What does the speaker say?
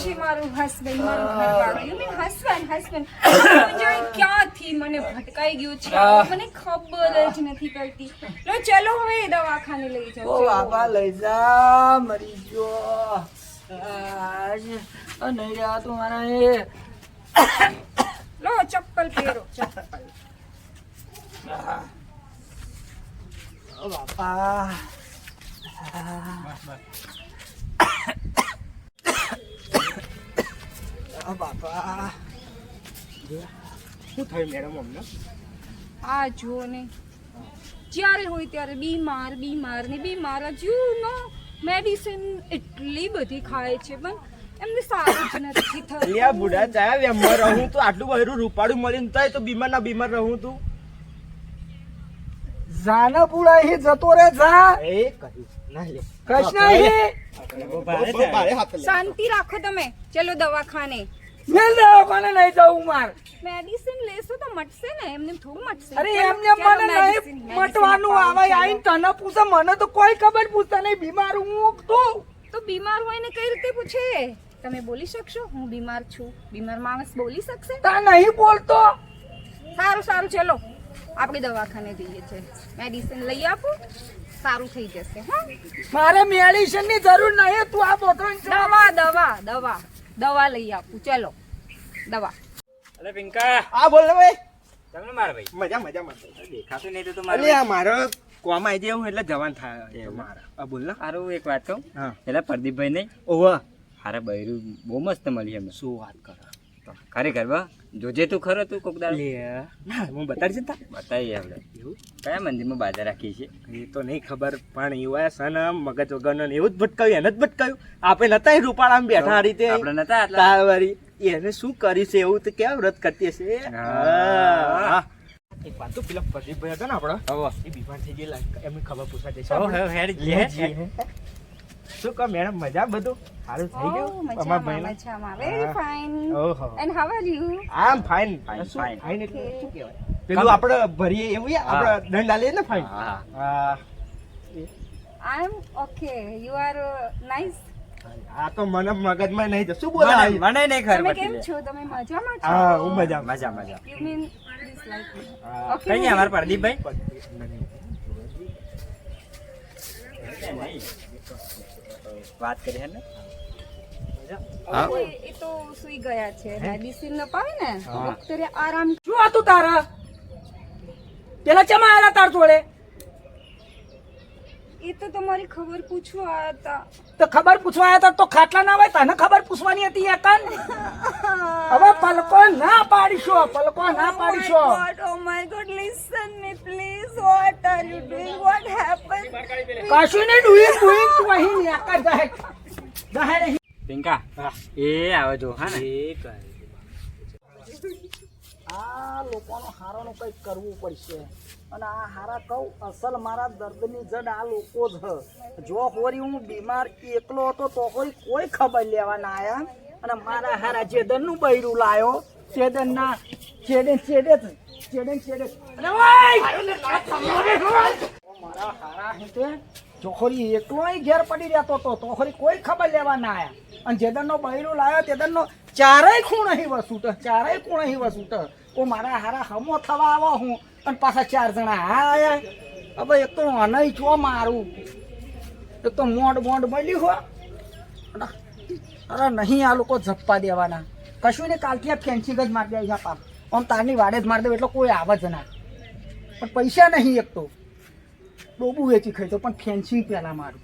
છે મારું હસબન્ડ, મારું ઘરવાળો. You mean husband. ક્યાંથી મને ભટકાઈ ગયું છે મને ખબર જ નથી પડતી. લો ચલો હવે દવાખાને લઈ જાઓ. ઓ બાપા લઈ જા, મરી ગયો. નહીં રહ્યા તું મારા એ. લો ચપ્પલ પહેરો, ચપ્પલ. ઓ બાપા. બાપા શું થયું મેડમ અમને? આ જો ને જ્યારે હોય ત્યારે બીમાર હજુ મેડિસિન એટલી બધી ખાય છે પણ એમને સારું જ નથી થતું. અલ્યા બુડા ચાયા વેમમાં રહું તો આટલું બધું રૂપાળું મળીને થાય તો બીમાર રહું તું. જાના પુડા હી જતો રે જા. એ કહ્યું ના લે કૃષ્ણ હી શાંતિ રાખો તમે. ચલો દવાખાને. મેલ દવાખાને નહીં જાઉં માર. મેડિસિન લેશો તો મટશે ને, એમને થોડું મટશે. અરે એમને મને નહીં મટવાનું આવે. આઈને તને પૂછે, મને તો કોઈ ખબર પૂછતા નહીં. બીમાર હું તું તો બીમાર હોય ને કઈ રીતે પૂછે? તમે બોલી શકશો હું બીમાર છું? બીમાર માણસ બોલી શકશે? તા નહીં બોલતો. સારું ચલો આપણે દવાખાને જઈએ છે. મેડિસિન લઈ આપું, સારું થઈ જશે. હા મારે મેડિસિન ની જરૂર નહીં. તું આ બોટલ દવા લઈ આપું. ચલો દવા. અરે પિંકા, આ બોલ ને ભાઈ. તમને મારા ભાઈ મજા દેખાતું નહીં તો મારે અલ્યા મારો કોમ આવી જાય હું એટલે જવાન થાય મારા. આ બોલ ને. સારું એક વાત કહું. હા પેલા પ્રદીપભાઈ નહીં ઓવા હારા બૈરું બહુ મસ્ત મળી એમને. શું વાત કરે? ખરેખર બા જોજે તું ખરો તું કોક દાડો લે ના હું બતાડી છે બતાવીએ આપણે. કયા મંદિરમાં બાધા રાખી છે એ તો નહીં ખબર પણ એવા સન મગજ વગરનો ને એવું જ ભટકાયું, એને જ ભટકાયું. આપણે નતા રૂપાળામાં બેઠા આ રીતે આપણે નતા આટલા તાવારી એને શું કરી છે એવું તો કેવા વ્રત કરતી હશે. એક વાત તો પેલા પ્રદીપભાઈ હતા ને આપડે એ બીમાર થઈ ગયેલા એમને ખબર પૂછવા જઈશું. શું કહો મેડમ મજા બધું સારું થઈ ગયું અમારા ભાઈ? Very fine. ઓહો એન્ડ હાઉ આર યુ? આમ ફાઇન. Fine, શું fine. ફાઇન એટલે શું કહેવાય? પેલું આપણે ભરીએ એવું આપણે દંડ આલીએ ને ફાઇન. હા હા આઈ એમ ઓકે. You are nice. આ તો મને મગજમાં નહીં તો શું બોલા મને નહીં ખબર તમે કેમ પડતી. છો? તમે મજામાં છો? હા હું મજા મજા you mean this like okay. કઈ નહીં અમારા પ્રદીપભાઈ વાત કરી હે ને. એ તો સુઈ ગયા છે. મેડિસિન ન પાવે ને ડોક્ટરે આરામ. શું હતું તારા? પેલા ચમા આયા તાર જોડે? એ તો તમારી ખબર પૂછવા આયા હતા. તો ખબર પૂછવા આવ્યા હતા તો ખાટલા ના હોય તને ખબર પૂછવાની હતી એકન. હવે પલકો ના પાડીશો. Oh my God, listen me please. What are you doing? What happened? કશું નહીં ડુઈંગ તું અહીં નેકર જાહે નહીં. પિંકા એ આવે જો હા ને. આ લોકોનો હારાનું કંઈક કરવું પડશે. અને આ હારા કહું અસલ મારા દર્દની જડ આ લોકો જ હ. જો હોરી હું બીમાર એકલો હતો તો કોઈ ખબર લેવા ના આયા. અને મારા હારા ચેદનનું બૈરું લાયો. ચેદનના ચેડે મારા હારા હેતે જોખરી એકલો ઘેર પડી રહેતો હતો તો કોઈ ખબર લેવા ના આયા. અને જેદનનો બૈરું લાયો તેદનનો ચારેય ખૂણ અહીં વસૂટ. ઓ મારા હારા હમો થવા આવો હું અને પાછા 4 જણા આયા. હવે એક તો અનય છો મારું, એક તો મોડ મળ્યું હો. અરે નહીં આ લોકો ઝપ્પા દેવાના કશું ને. કાલથી આ ફેન્સિંગ જ મારી દે પાપ. આમ તારની વાડે જ મારી દે એટલે કોઈ આવે જ ના. પણ પૈસા નહીં. એક તો ડોબું વેચી ખાઈ તો પણ ફેન્સિંગ પહેલા મારું.